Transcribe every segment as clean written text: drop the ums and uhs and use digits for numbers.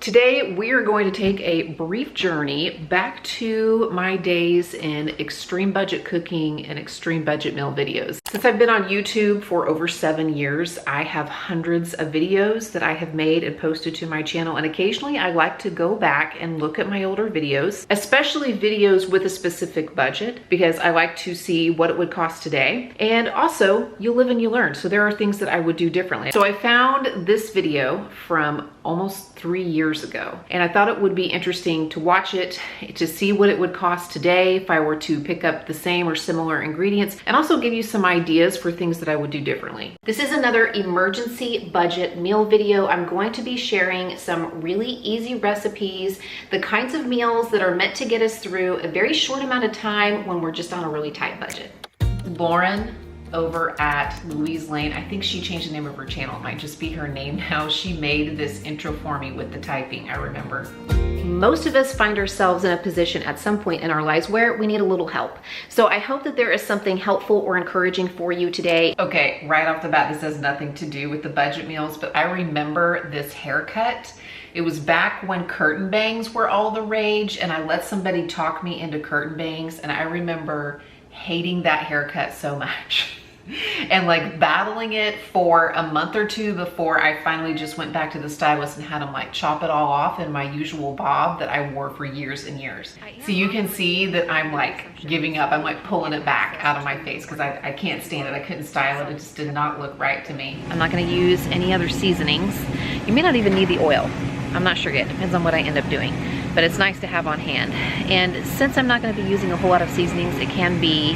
Today, we are going to take a brief journey back to my days in extreme budget cooking and extreme budget meal videos. Since I've been on YouTube for over 7 years, I have hundreds of videos that I have made and posted to my channel. And occasionally I like to go back and look at my older videos, especially videos with a specific budget, because I like to see what it would cost today. And also, you live and you learn. So there are things that I would do differently. So I found this video from almost 3 years ago. And I thought it would be interesting to watch it, to see what it would cost today if I were to pick up the same or similar ingredients, and also give you some ideas for things that I would do differently. This is another emergency budget meal video. I'm going to be sharing some really easy recipes, the kinds of meals that are meant to get us through a very short amount of time when we're just on a really tight budget. Lauren over at Louise Lane, I think she changed the name of her channel. It might just be her name now. She made this intro for me with the typing, I remember. Most of us find ourselves in a position at some point in our lives where we need a little help. So I hope that there is something helpful or encouraging for you today. Okay, right off the bat, this has nothing to do with the budget meals, but I remember this haircut. It was back when curtain bangs were all the rage, and I let somebody talk me into curtain bangs, and I remember hating that haircut so much and like battling it for a month or two before I finally just went back to the stylist and had him like chop it all off in my usual bob that I wore for years and years. So you can see that I'm like giving up. I'm like pulling it back out of my face because I can't stand it. I couldn't style it. It just did not look right to me. I'm not going to use any other seasonings. You may not even need the oil. I'm not sure yet. Depends on what I end up doing. But it's nice to have on hand. And since I'm not going to be using a whole lot of seasonings, it can be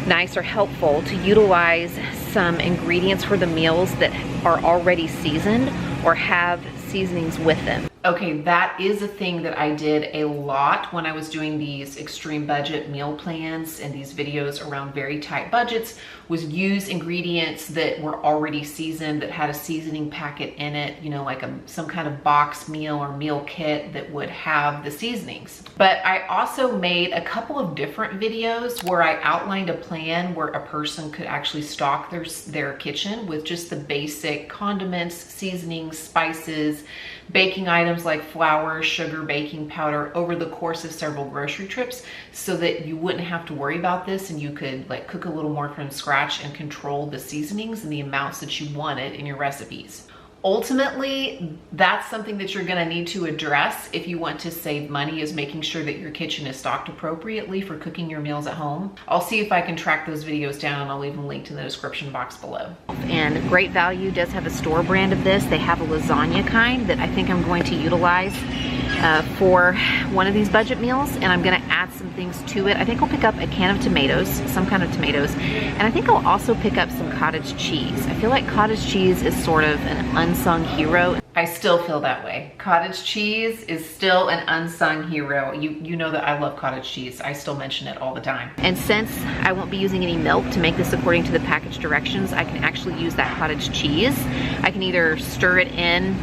nice or helpful to utilize some ingredients for the meals that are already seasoned or have seasonings with them. Okay, that is a thing that I did a lot when I was doing these extreme budget meal plans and these videos around very tight budgets, was use ingredients that were already seasoned, that had a seasoning packet in it, you know, like some kind of box meal or meal kit that would have the seasonings. But I also made a couple of different videos where I outlined a plan where a person could actually stock their kitchen with just the basic condiments, seasonings, spices, baking items like flour, sugar, baking powder over the course of several grocery trips, so that you wouldn't have to worry about this and you could like cook a little more from scratch and control the seasonings and the amounts that you wanted in your recipes. Ultimately, that's something that you're gonna need to address if you want to save money, is making sure that your kitchen is stocked appropriately for cooking your meals at home. I'll see if I can track those videos down and I'll leave them linked in the description box below. And Great Value does have a store brand of this. They have a lasagna kind that I think I'm going to utilize for one of these budget meals, and I'm gonna add some things to it. I think I'll pick up a can of tomatoes, some kind of tomatoes, and I think I'll also pick up some cottage cheese. I feel like cottage cheese is sort of an unsung hero. I still feel that way. Cottage cheese is still an unsung hero. You know that I love cottage cheese. I still mention it all the time. And since I won't be using any milk to make this according to the package directions, I can actually use that cottage cheese. I can either stir it in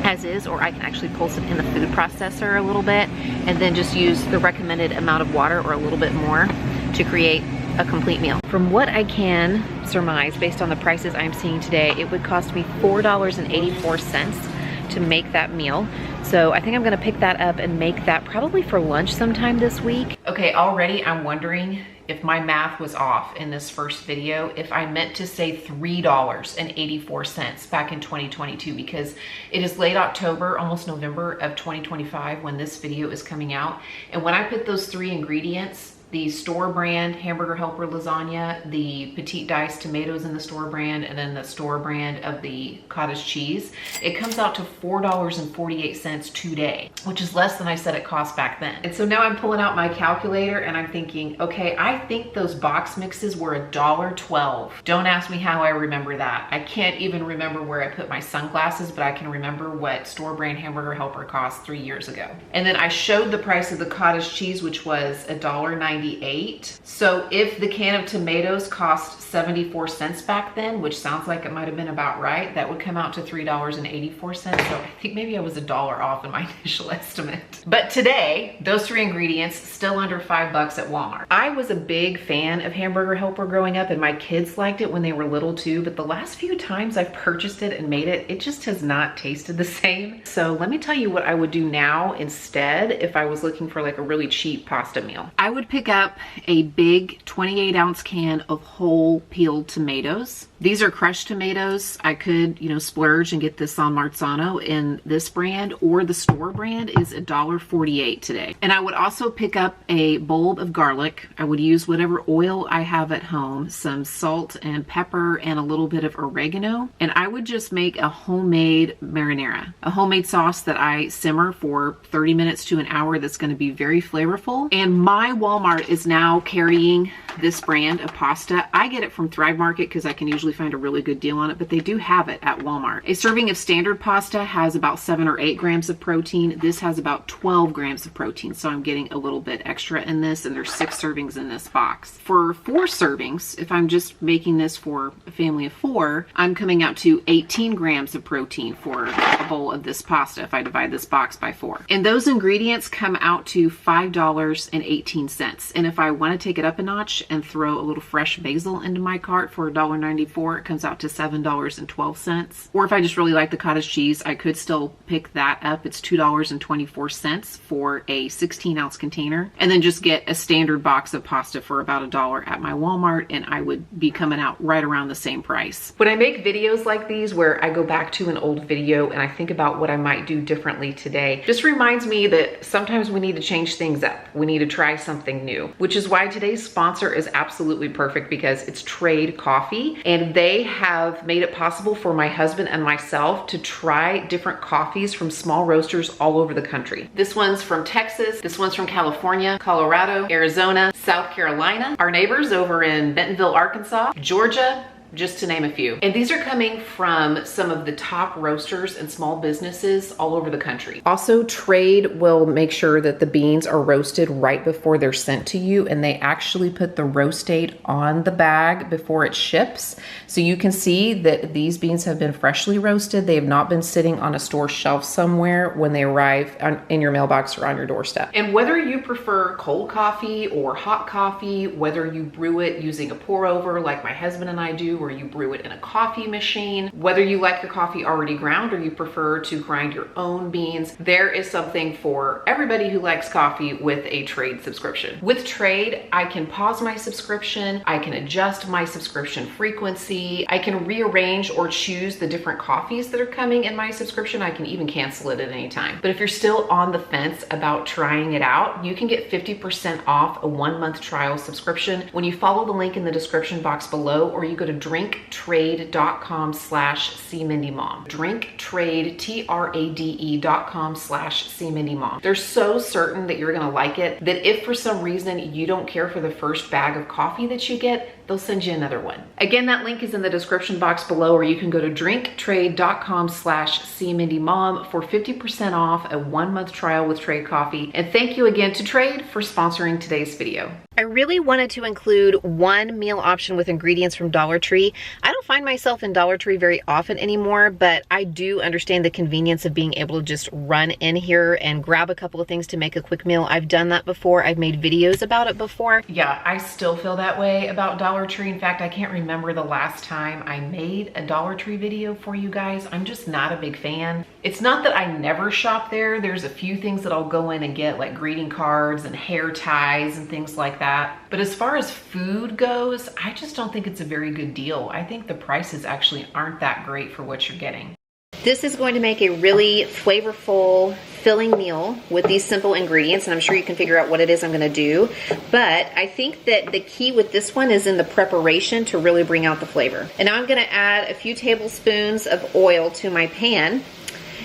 as is, or I can actually pulse it in the food processor a little bit and then just use the recommended amount of water or a little bit more to create a complete meal. From what I can surmise based on the prices I'm seeing today, it would cost me $4.84 to make that meal. So I think I'm gonna pick that up and make that probably for lunch sometime this week. Okay, already I'm wondering if my math was off in this first video, if I meant to say $3.84 back in 2022, because it is late October, almost November of 2025 when this video is coming out. And when I put those 3 ingredients, the store brand Hamburger Helper lasagna, the petite diced tomatoes in the store brand, and then the store brand of the cottage cheese, it comes out to $4.48 today, which is less than I said it cost back then. And so now I'm pulling out my calculator and I'm thinking, okay, I think those box mixes were $1.12. Don't ask me how I remember that. I can't even remember where I put my sunglasses, but I can remember what store brand Hamburger Helper cost 3 years ago. And then I showed the price of the cottage cheese, which was $1.19. $1.98. So if the can of tomatoes cost 74 cents back then, which sounds like it might have been about right, that would come out to $3.84. So I think maybe I was $1 off in my initial estimate. But today, those 3 ingredients still under $5 at Walmart. I was a big fan of Hamburger Helper growing up, and my kids liked it when they were little too, but the last few times I've purchased it and made it, it just has not tasted the same. So let me tell you what I would do now instead if I was looking for like a really cheap pasta meal. I would pick up a big 28-ounce can of whole peeled tomatoes. These are crushed tomatoes. I could, you know, splurge and get this on Marzano in this brand, or the store brand is $1.48 today. And I would also pick up a bowl of garlic. I would use whatever oil I have at home, some salt and pepper and a little bit of oregano. And I would just make a homemade marinara, a homemade sauce that I simmer for 30 minutes to an hour that's going to be very flavorful. And my Walmart is now carrying this brand of pasta. I get it from Thrive Market because I can usually find a really good deal on it, but they do have it at Walmart. A serving of standard pasta has about 7 or 8 grams of protein. This has about 12 grams of protein, so I'm getting a little bit extra in this, and there's 6 servings in this box. For 4 servings, if I'm just making this for a family of 4, I'm coming out to 18 grams of protein for a bowl of this pasta if I divide this box by 4. And those ingredients come out to $5.18. And if I want to take it up a notch and throw a little fresh basil into my cart for $1.94, it comes out to $7.12. Or if I just really like the cottage cheese, I could still pick that up. It's $2.24 for a 16-ounce container, and then just get a standard box of pasta for about $1 at my Walmart, and I would be coming out right around the same price. When I make videos like these where I go back to an old video and I think about what I might do differently today, just reminds me that sometimes we need to change things up. We need to try something new, which is why today's sponsor is absolutely perfect, because it's Trade Coffee, and they have made it possible for my husband and myself to try different coffees from small roasters all over the country. This one's from Texas, this one's from California, Colorado, Arizona, South Carolina, our neighbors over in Bentonville, Arkansas, Georgia, just to name a few. And these are coming from some of the top roasters and small businesses all over the country. Also, Trade will make sure that the beans are roasted right before they're sent to you, and they actually put the roast date on the bag before it ships. So you can see that these beans have been freshly roasted. They have not been sitting on a store shelf somewhere when they arrive in your mailbox or on your doorstep. And whether you prefer cold coffee or hot coffee, whether you brew it using a pour over like my husband and I do, or you brew it in a coffee machine, whether you like your coffee already ground or you prefer to grind your own beans, there is something for everybody who likes coffee with a Trade subscription. With Trade, I can pause my subscription, I can adjust my subscription frequency, I can rearrange or choose the different coffees that are coming in my subscription. I can even cancel it at any time. But if you're still on the fence about trying it out, you can get 50% off a 1-month trial subscription when you follow the link in the description box below, or you go to drinktrade.com/cmindymom. Drinktrade, TRADE.com/cmindymom. They're so certain that you're gonna like it that if for some reason you don't care for the first bag of coffee that you get, they'll send you another one. Again, that link is in the description box below, or you can go to drinktrade.com/cmindymom for 50% off a 1-month trial with Trade Coffee. And thank you again to Trade for sponsoring today's video. I really wanted to include one meal option with ingredients from Dollar Tree. I don't find myself in Dollar Tree very often anymore, but I do understand the convenience of being able to just run in here and grab a couple of things to make a quick meal. I've done that before. I've made videos about it before. Yeah, I still feel that way about Dollar Tree. In fact, I can't remember the last time I made a Dollar Tree video for you guys. I'm just not a big fan. It's not that I never shop there. There's a few things that I'll go in and get, like greeting cards and hair ties and things like that. But as far as food goes, I just don't think it's a very good deal. I think the prices actually aren't that great for what you're getting. This is going to make a really flavorful, filling meal with these simple ingredients, and I'm sure you can figure out what it is I'm gonna do. But I think that the key with this one is in the preparation to really bring out the flavor. And now I'm gonna add a few tablespoons of oil to my pan,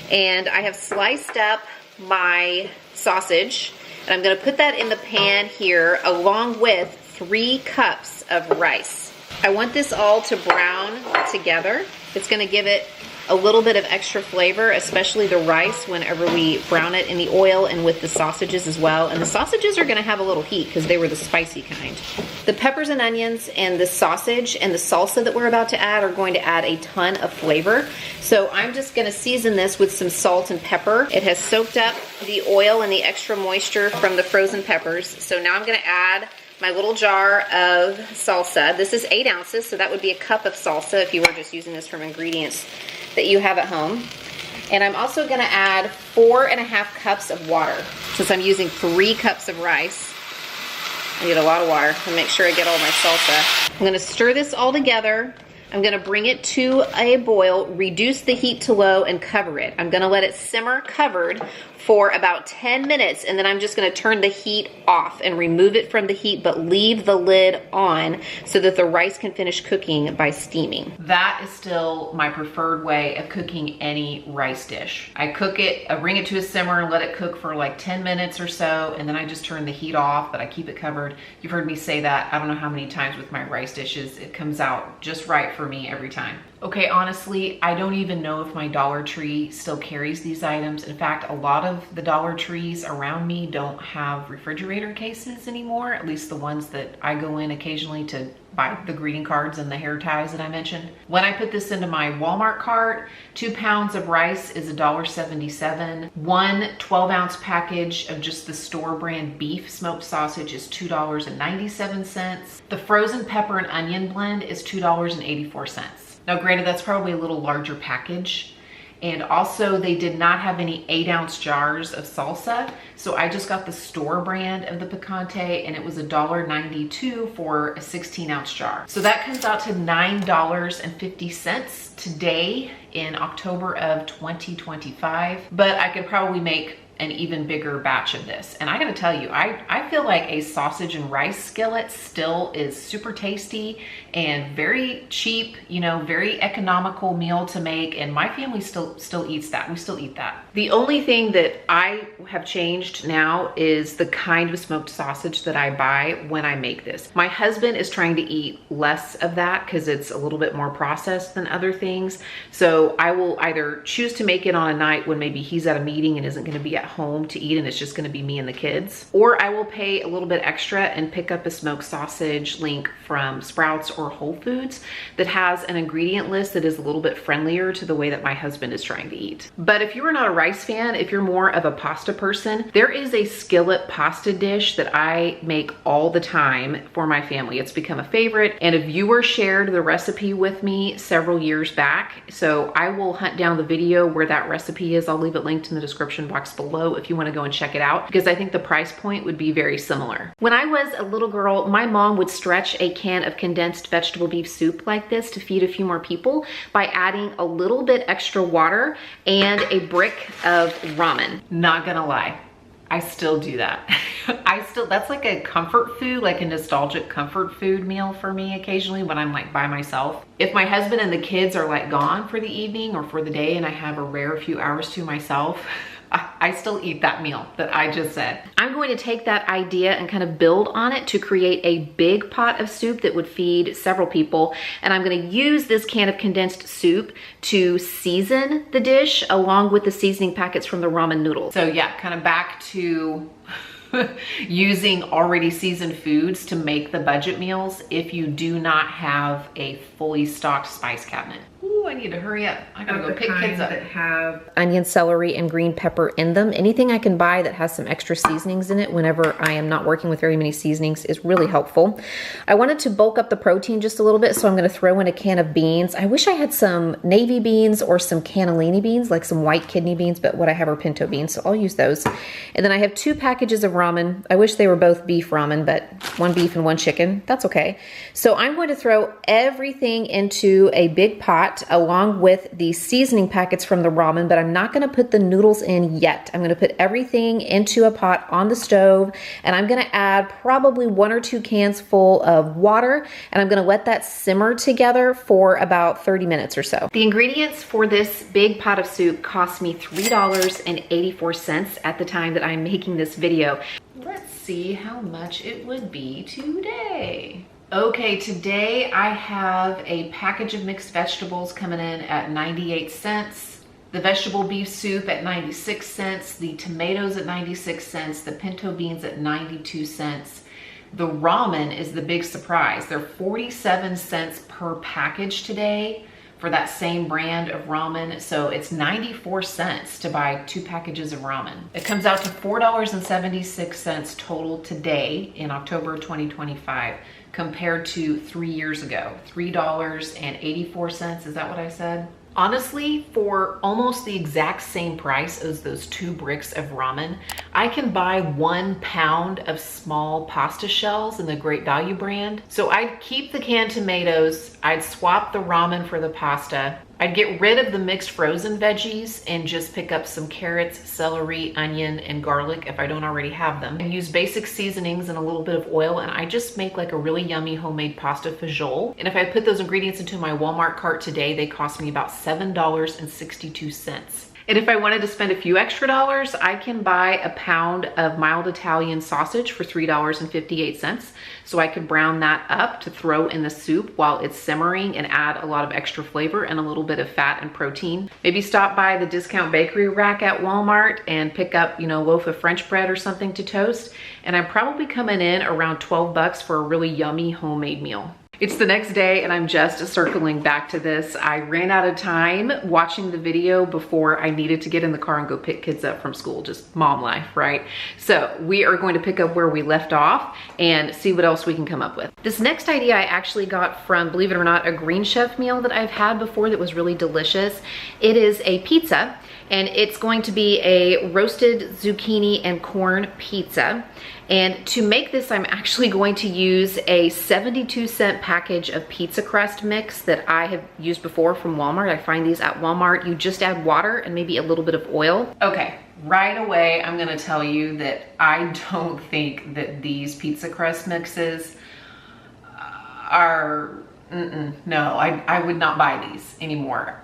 and I have sliced up my sausage, and I'm gonna put that in the pan here along with 3 cups of rice. I want this all to brown together. It's gonna give it a little bit of extra flavor, especially the rice whenever we brown it in the oil and with the sausages as well. And the sausages are gonna have a little heat because they were the spicy kind. The peppers and onions and the sausage and the salsa that we're about to add are going to add a ton of flavor. So I'm just gonna season this with some salt and pepper. It has soaked up the oil and the extra moisture from the frozen peppers. So now I'm gonna add my little jar of salsa. This is 8 ounces, so that would be a cup of salsa if you were just using this from ingredients that you have at home. And I'm also gonna add 4.5 cups of water. Since I'm using 3 cups of rice, I need a lot of water to make sure I get all my salsa. I'm gonna stir this all together. I'm gonna bring it to a boil, reduce the heat to low, and cover it. I'm gonna let it simmer covered for about 10 minutes, and then I'm just gonna turn the heat off and remove it from the heat, but leave the lid on so that the rice can finish cooking by steaming. That is still my preferred way of cooking any rice dish. I cook it, I bring it to a simmer and let it cook for like 10 minutes or so, and then I just turn the heat off, but I keep it covered. You've heard me say that I don't know how many times with my rice dishes. It comes out just right for me every time. Okay, honestly, I don't even know if my Dollar Tree still carries these items. In fact, a lot of the Dollar Trees around me don't have refrigerator cases anymore, at least the ones that I go in occasionally to buy the greeting cards and the hair ties that I mentioned. When I put this into my Walmart cart, 2 pounds of rice is $1.77. One 12-ounce package of just the store brand beef smoked sausage is $2.97. The frozen pepper and onion blend is $2.84. Now granted, that's probably a little larger package. And also they did not have any 8-ounce jars of salsa. So I just got the store brand of the picante, and it was $1.92 for a 16-ounce jar. So that comes out to $9.50 today in October of 2025. But I could probably make an even bigger batch of this. And I gotta tell you, I feel like a sausage and rice skillet still is super tasty and very cheap, you know, very economical meal to make. And my family still eats that. We still eat that. The only thing that I have changed now is the kind of smoked sausage that I buy when I make this. My husband is trying to eat less of that because it's a little bit more processed than other things. So I will either choose to make it on a night when maybe he's at a meeting and isn't gonna be at home to eat and it's just gonna be me and the kids. Or I will pay a little bit extra and pick up a smoked sausage link from Sprouts or Whole Foods that has an ingredient list that is a little bit friendlier to the way that my husband is trying to eat. But if you are not a rice fan, if you're more of a pasta person, there is a skillet pasta dish that I make all the time for my family. It's become a favorite, and a viewer shared the recipe with me several years back. So I will hunt down the video where that recipe is. I'll leave it linked in the description box below if you want to go and check it out, because I think the price point would be very similar. When I was a little girl, my mom would stretch a can of condensed vegetable beef soup like this to feed a few more people by adding a little bit extra water and a brick of ramen. Not gonna lie, I still do that. That's like a comfort food, like a nostalgic comfort food meal for me occasionally when I'm like by myself. If my husband and the kids are like gone for the evening or for the day and I have a rare few hours to myself, I still eat that meal that I just said. I'm going to take that idea and kind of build on it to create a big pot of soup that would feed several people. And I'm going to use this can of condensed soup to season the dish along with the seasoning packets from the ramen noodles. So yeah, kind of back to using already seasoned foods to make the budget meals if you do not have a fully stocked spice cabinet. Ooh, I need to hurry up. I gotta go pick kids up. That have onion, celery, and green pepper in them. Anything I can buy that has some extra seasonings in it whenever I am not working with very many seasonings is really helpful. I wanted to bulk up the protein just a little bit, so I'm gonna throw in a can of beans. I wish I had some navy beans or some cannellini beans, like some white kidney beans, but what I have are pinto beans, so I'll use those. And then I have 2 packages of ramen. I wish they were both beef ramen, but 1 beef and 1 chicken. That's okay. So I'm going to throw everything into a big pot along with the seasoning packets from the ramen, but I'm not going to put the noodles in yet. I'm going to put everything into a pot on the stove, and I'm going to add probably 1 or 2 cans full of water, and I'm going to let that simmer together for about 30 minutes or so. The ingredients for this big pot of soup cost me $3.84 at the time that I'm making this video. Let's see how much it would be today. Okay, today I have a package of mixed vegetables coming in at 98 cents. The vegetable beef soup at 96 cents. The tomatoes at 96 cents. The pinto beans at 92 cents. The ramen is the big surprise. They're 47 cents per package today for that same brand of ramen. So it's 94 cents to buy 2 packages of ramen. It comes out to $4.76 total today in October 2025 compared to 3 years ago, $3.84. Is that what I said? Honestly, for almost the exact same price as those 2 bricks of ramen, I can buy 1 pound of small pasta shells in the Great Value brand. So I'd keep the canned tomatoes, I'd swap the ramen for the pasta, I'd get rid of the mixed frozen veggies and just pick up some carrots, celery, onion, and garlic if I don't already have them. And use basic seasonings and a little bit of oil, and I just make like a really yummy homemade pasta fagioli. And if I put those ingredients into my Walmart cart today, they cost me about $7.62. And if I wanted to spend a few extra dollars, I can buy a pound of mild Italian sausage for $3.58. So I could brown that up to throw in the soup while it's simmering and add a lot of extra flavor and a little bit of fat and protein. Maybe stop by the discount bakery rack at Walmart and pick up, a loaf of French bread or something to toast. And I'm probably coming in around 12 bucks for a really yummy homemade meal. It's the next day and I'm just circling back to this. I ran out of time watching the video before I needed to get in the car and go pick kids up from school. Just mom life, right? So we are going to pick up where we left off and see what else we can come up with. This next idea I actually got from, believe it or not, a Green Chef meal that I've had before that was really delicious. It is a pizza, and it's going to be a roasted zucchini and corn pizza. And to make this, I'm actually going to use a 72-cent package of pizza crust mix that I have used before from Walmart. I find these at Walmart. You just add water and maybe a little bit of oil. Okay, right away, I'm gonna tell you that I don't think that these pizza crust mixes are, no, I would not buy these anymore.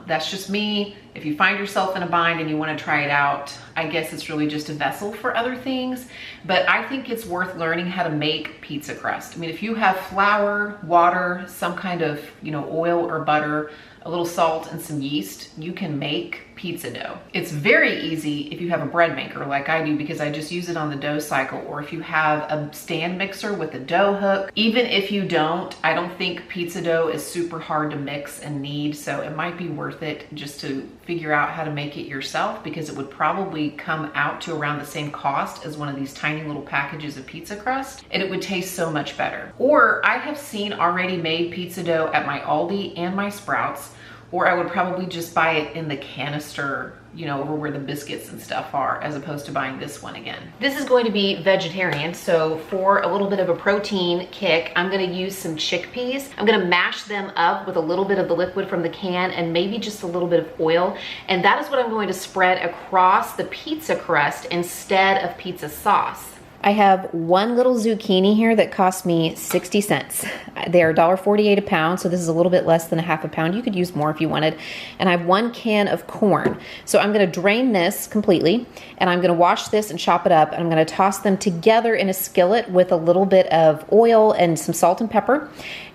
That's just me. If you find yourself in a bind and you want to try it out, I guess it's really just a vessel for other things. But I think it's worth learning how to make pizza crust. I mean, if you have flour, water, some kind of, oil or butter, a little salt and some yeast, you can make pizza dough. It's very easy if you have a bread maker like I do, because I just use it on the dough cycle, or if you have a stand mixer with a dough hook. Even if you don't, I don't think pizza dough is super hard to mix and knead, so it might be worth it just to figure out how to make it yourself, because it would probably come out to around the same cost as one of these tiny little packages of pizza crust, and it would taste so much better. Or I have seen already made pizza dough at my Aldi and my Sprouts, or I would probably just buy it in the canister, over where the biscuits and stuff are, as opposed to buying this one again. This is going to be vegetarian, so for a little bit of a protein kick, I'm gonna use some chickpeas. I'm gonna mash them up with a little bit of the liquid from the can and maybe just a little bit of oil. And that is what I'm going to spread across the pizza crust instead of pizza sauce. I have 1 little zucchini here that cost me 60 cents. They are $1.48 a pound, so this is a little bit less than a half a pound. You could use more if you wanted. And I have 1 can of corn. So I'm gonna drain this completely, and I'm gonna wash this and chop it up, and I'm gonna toss them together in a skillet with a little bit of oil and some salt and pepper.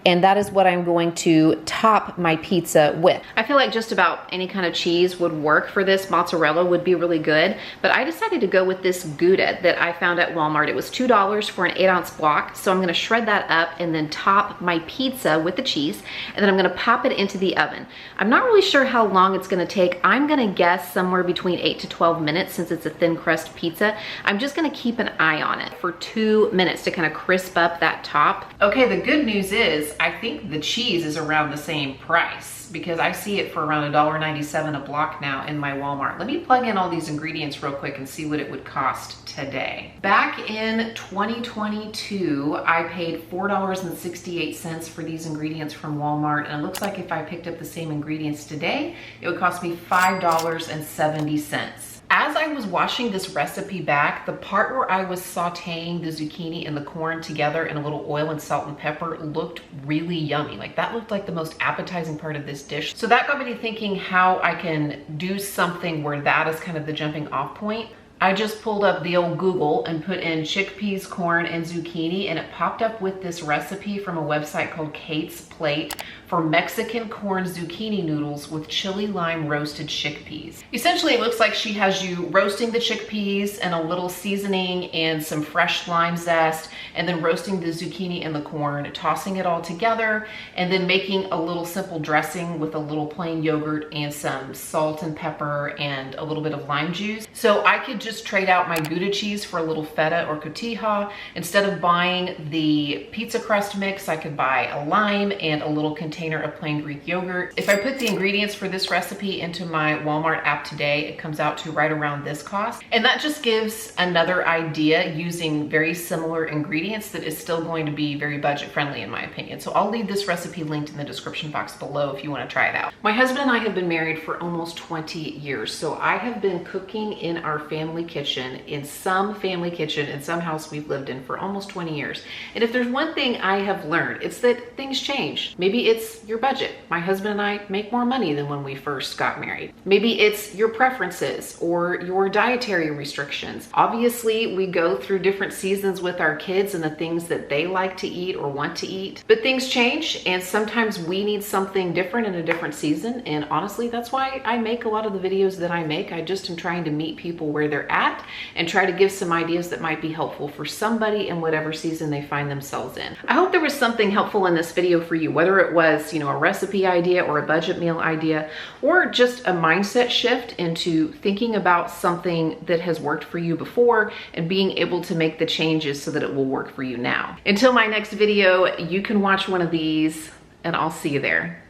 And that is what I'm going to top my pizza with. I feel like just about any kind of cheese would work for this. Mozzarella would be really good, but I decided to go with this Gouda that I found at Walmart. It was $2 for an 8-ounce block. So I'm gonna shred that up and then top my pizza with the cheese, and then I'm gonna pop it into the oven. I'm not really sure how long it's gonna take. I'm gonna guess somewhere between 8 to 12 minutes since it's a thin crust pizza. I'm just gonna keep an eye on it for 2 minutes to kind of crisp up that top. Okay, the good news is I think the cheese is around the same price, because I see it for around $1.97 a block now in my Walmart. Let me plug in all these ingredients real quick and see what it would cost today. Back in 2022, I paid $4.68 for these ingredients from Walmart, and it looks like if I picked up the same ingredients today, it would cost me $5.70. As I was washing this recipe back, the part where I was sauteing the zucchini and the corn together in a little oil and salt and pepper looked really yummy. Like, that looked like the most appetizing part of this dish. So that got me to thinking how I can do something where that is kind of the jumping off point. I just pulled up the old Google and put in chickpeas, corn, and zucchini, and it popped up with this recipe from a website called Kate's Plate for Mexican corn zucchini noodles with chili lime roasted chickpeas. Essentially, it looks like she has you roasting the chickpeas and a little seasoning and some fresh lime zest, and then roasting the zucchini and the corn, tossing it all together, and then making a little simple dressing with a little plain yogurt and some salt and pepper and a little bit of lime juice. So I could just trade out my Gouda cheese for a little feta or cotija. Instead of buying the pizza crust mix, I could buy a lime and a little container of plain Greek yogurt. If I put the ingredients for this recipe into my Walmart app today, it comes out to right around this cost. And that just gives another idea using very similar ingredients that is still going to be very budget friendly in my opinion. So I'll leave this recipe linked in the description box below if you want to try it out. My husband and I have been married for almost 20 years. So I have been cooking in our family kitchen, in some house we've lived in for almost 20 years. And if there's one thing I have learned, it's that things change. Maybe it's your budget. My husband and I make more money than when we first got married. Maybe it's your preferences or your dietary restrictions. Obviously, we go through different seasons with our kids and the things that they like to eat or want to eat. But things change, and sometimes we need something different in a different season. And honestly, that's why I make a lot of the videos that I make. I just am trying to meet people where they're at and try to give some ideas that might be helpful for somebody in whatever season they find themselves in. I hope there was something helpful in this video for you, whether it was, a recipe idea or a budget meal idea, or just a mindset shift into thinking about something that has worked for you before and being able to make the changes so that it will work for you now. Until my next video, you can watch one of these and I'll see you there.